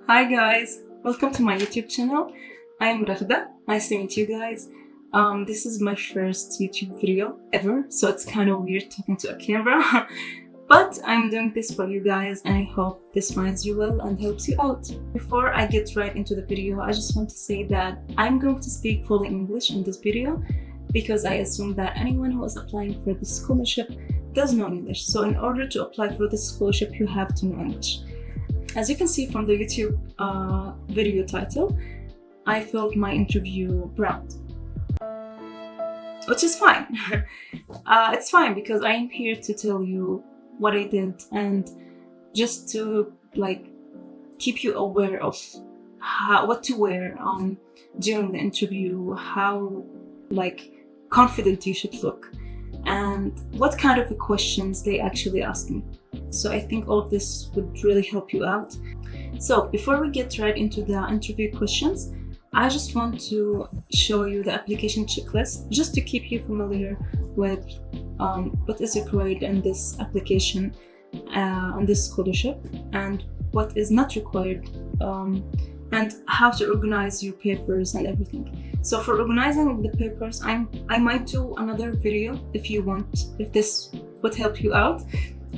Hi guys, welcome to my YouTube channel. I am Raghda. Nice to meet you guys. This is my first YouTube video ever, so it's kind of weird talking to a camera. But I'm doing this for you guys and I hope this finds you well and helps you out. Before I get right into the video, I just want to say that I'm going to speak fully English in this video because I assume that anyone who is applying for this scholarship does know English. So in order to apply for this scholarship, you have to know English. As you can see from the YouTube video title, I filled my interview round, which is fine. It's fine because I am here to tell you what I did and just to keep you aware of what to wear during the interview, how confident you should look, and what kind of questions they actually ask me. So I think all of this would really help you out. So before we get right into the interview questions, I just want to show you the application checklist just to keep you familiar with what is required in this application on this scholarship and what is not required, and how to organize your papers and everything. So for organizing the papers, I might do another video if you want, if this would help you out.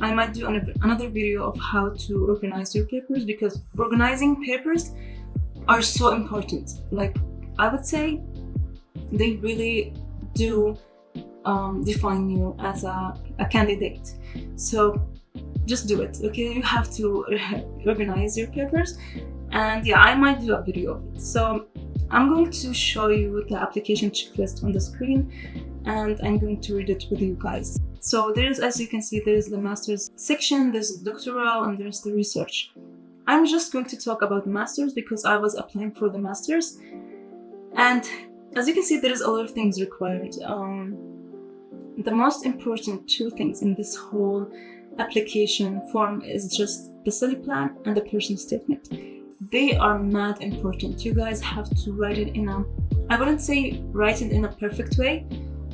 I might do another video of how to organize your papers, because organizing papers are so important. I would say they really do define you as a candidate. So just do it, okay? You have to organize your papers, and yeah, I might do a video of it. So I'm going to show you the application checklist on the screen and I'm going to read it with you guys. So there's, as you can see, there's the master's section, there's the doctoral, and there's the research. I'm just going to talk about the master's because I was applying for the master's, and as you can see, there is a lot of things required. The most important two things in this whole application form is just the study plan and the personal statement. They are mad important. You guys have to write it in a, I wouldn't say write it in a perfect way,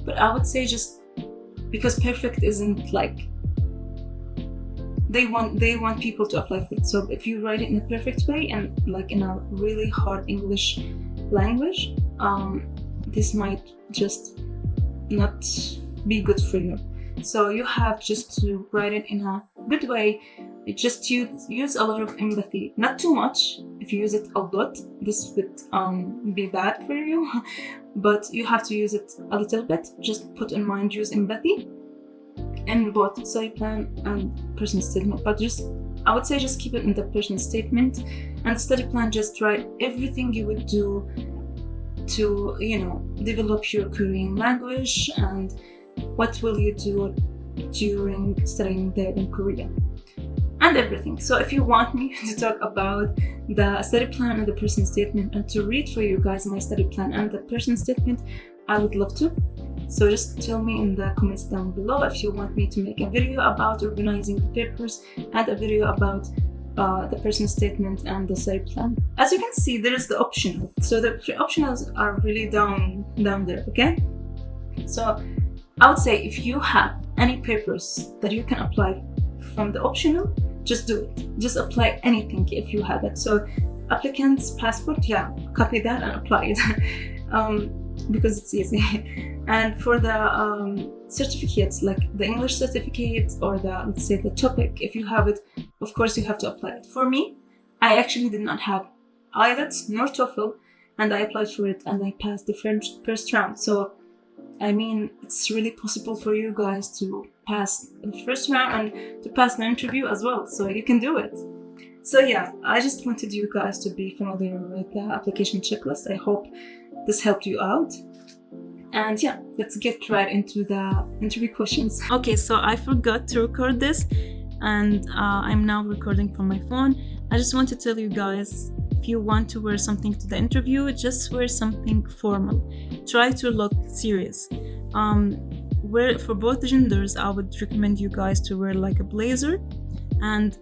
but I would say just, because perfect isn't they want people to apply for it. So if you write it in a perfect way and in a really hard English language, this might just not be good for you. So you have just to write it in a good way. Just use a lot of empathy, not too much. If you use it a lot, this would be bad for you, but you have to use it a little bit. Just put in mind, use empathy in both study plan and personal statement. But I would say just keep it in the personal statement, and the study plan, just write everything you would do to, develop your Korean language and what will you do during studying there in Korea and everything. So if you want me to talk about the study plan and the personal statement and to read for you guys my study plan and the personal statement, I would love to. So just tell me in the comments down below if you want me to make a video about organizing the papers and a video about the personal statement and the study plan. As you can see, there is the optional. So the optionals are really down there, okay? So I would say if you have any papers that you can apply from the optional, just do it. Just apply anything if you have it. So applicant's passport, yeah, copy that and apply it because it's easy. And for the certificates, like the English certificate or let's say the topic, if you have it, of course you have to apply it. For me, I actually did not have IELTS nor TOEFL, and I applied for it and I passed the first round. So I mean, it's really possible for you guys to pass the first round and to pass the interview as well. So you can do it. So yeah, I just wanted you guys to be familiar with the application checklist. I hope this helped you out. And yeah, let's get right into the interview questions. Okay, so I forgot to record this and I'm now recording from my phone. I just want to tell you guys, if you want to wear something to the interview, just wear something formal. Try to look serious. For both genders, I would recommend you guys to wear a blazer and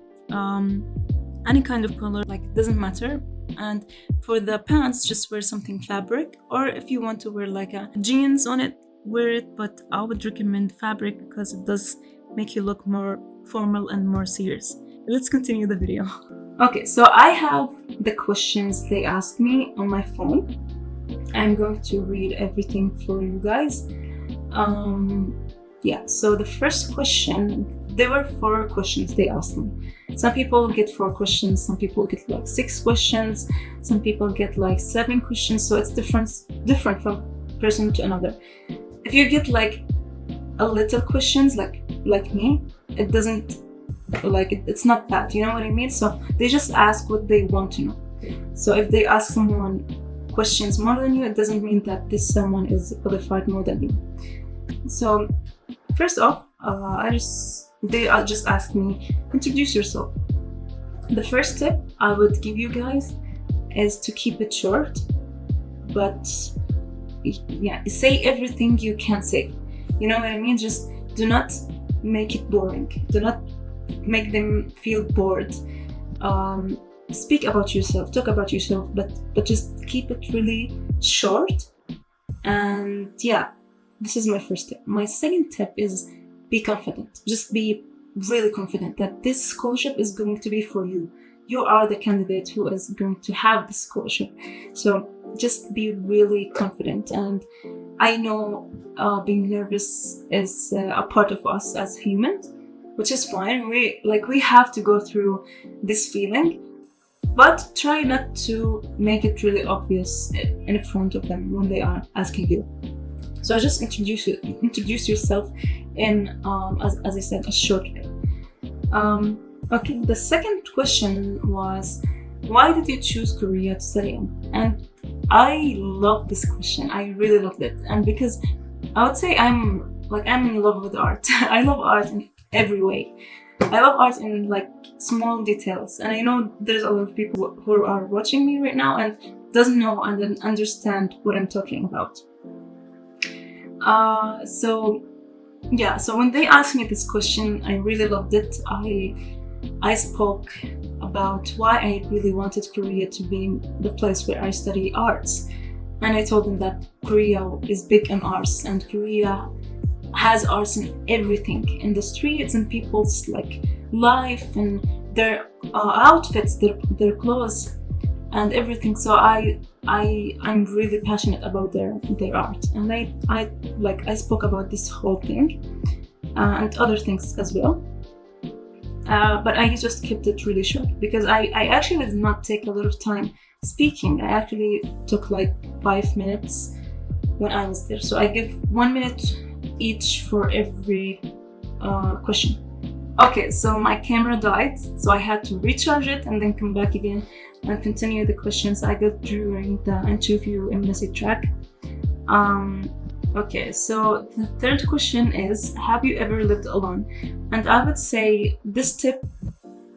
any kind of color, it doesn't matter. And for the pants, just wear something fabric, or if you want to wear a jeans on it, wear it, but I would recommend fabric because it does make you look more formal and more serious. Let's continue the video. Okay, so I have the questions they asked me on my phone. I'm going to read everything for you guys. Yeah, so the first question, there were 4 questions they asked me. Some people get 4 questions, some people get like 6 questions, some people get like 7 questions, so it's different from person to another. If you get like a little questions like me, it doesn't like it's not bad, you know what I mean? So they just ask what they want to know. So if they ask someone questions more than you, it doesn't mean that this someone is qualified more than you. So first off, they just asked me, introduce yourself. The first tip I would give you guys is to keep it short, but yeah, say everything you can say. You know what I mean? Just do not make it boring. Do not make them feel bored. Speak about yourself, talk about yourself, but just keep it really short. And yeah, this is my first tip. My second tip is be confident. Just be really confident that this scholarship is going to be for you. You are the candidate who is going to have the scholarship. So just be really confident. And I know being nervous is a part of us as humans, which is fine. We have to go through this feeling, but try not to make it really obvious in front of them when they are asking you. So just introduce yourself in, as I said, a short way. Okay, the second question was, why did you choose Korea to study in? And I love this question. I really loved it, and because I would say I'm in love with art. I love art in every way. I love art in like small details, and I know there's a lot of people who are watching me right now and doesn't know and understand what I'm talking about. So when they asked me this question, I really loved it. I spoke about why I really wanted Korea to be the place where I study arts, and I told them that Korea is big in arts, and Korea has arts in everything, in the streets, in people's like life, and their outfits, their clothes, and everything. So I'm really passionate about their art, and I spoke about this whole thing and other things as well. But I just kept it really short because I actually did not take a lot of time speaking. I actually took like 5 minutes when I was there. So I give 1 minute each for every question. Okay, so my camera died, so I had to recharge it and then come back again and continue the questions I got during the interview in message track. Okay, so the third question is, have you ever lived alone? And I would say this tip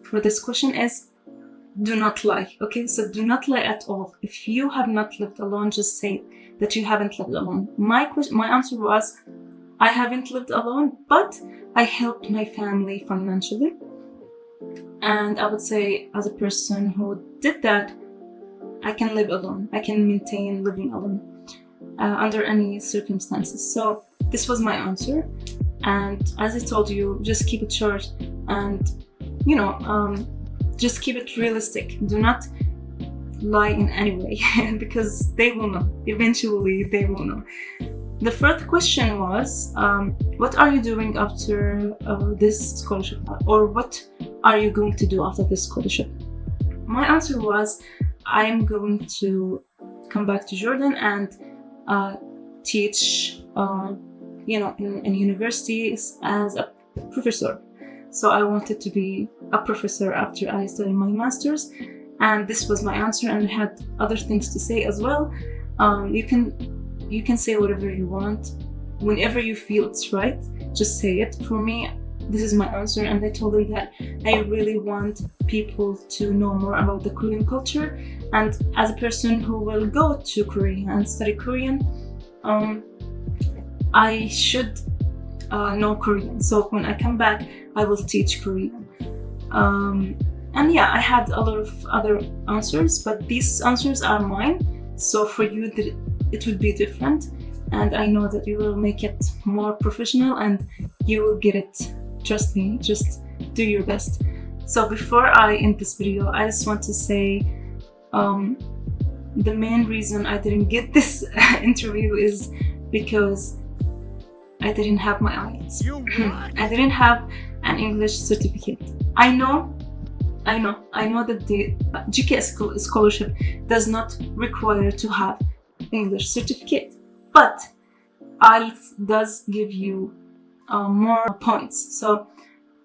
for this question is, do not lie. Okay, so do not lie at all. If you have not lived alone, just say that you haven't lived alone. My answer was, I haven't lived alone, but I helped my family financially. And I would say, as a person who did that, I can live alone. I can maintain living alone under any circumstances. So this was my answer. And as I told you, just keep it short and, just keep it realistic. Do not lie in any way because they will know. Eventually, they will know. The fourth question was, what are you doing after this scholarship? Or what are you going to do after this scholarship? My answer was, I'm going to come back to Jordan and teach, in universities as a professor. So I wanted to be a professor after I studied my master's, and this was my answer. And I had other things to say as well. You can say whatever you want, whenever you feel it's right. Just say it. For me, this is my answer, and I told them that I really want people to know more about the Korean culture, and as a person who will go to Korea and study Korean, I should know Korean. So when I come back, I will teach Korean. And yeah, I had a lot of other answers, but these answers are mine. So for you, it would be different, and I know that you will make it more professional and you will get it. Trust me, just do your best. So before I end this video, I just want to say the main reason I didn't get this interview is because I didn't have my IELTS. I didn't have an English certificate. I know that the GKS Scholarship does not require to have English certificate, but IELTS does give you more points. So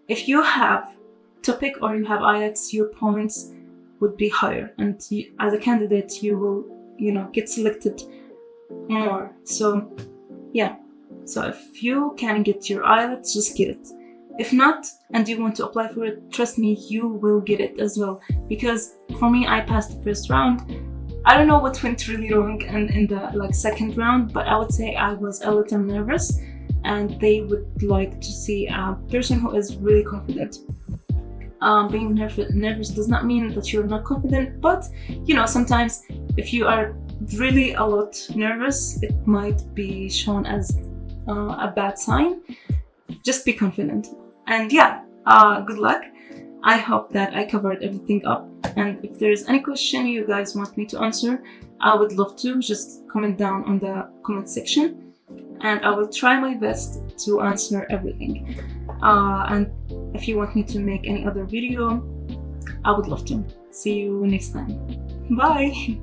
if you have topic or you have IELTS, your points would be higher, and you, as a candidate, you will, get selected more. So yeah, so if you can get your IELTS, just get it. If not, and you want to apply for it, trust me, you will get it as well. Because for me, I passed the first round. I don't know what went really wrong in the second round, but I would say I was a little nervous, and they would like to see a person who is really confident. Being nervous does not mean that you're not confident, but sometimes if you are really a lot nervous, it might be shown as a bad sign. Just be confident, and yeah, good luck. I hope that I covered everything up, and if there's any question you guys want me to answer, I would love to. Just comment down on the comment section, and I will try my best to answer everything. And if you want me to make any other video, I would love to. See you next time. Bye!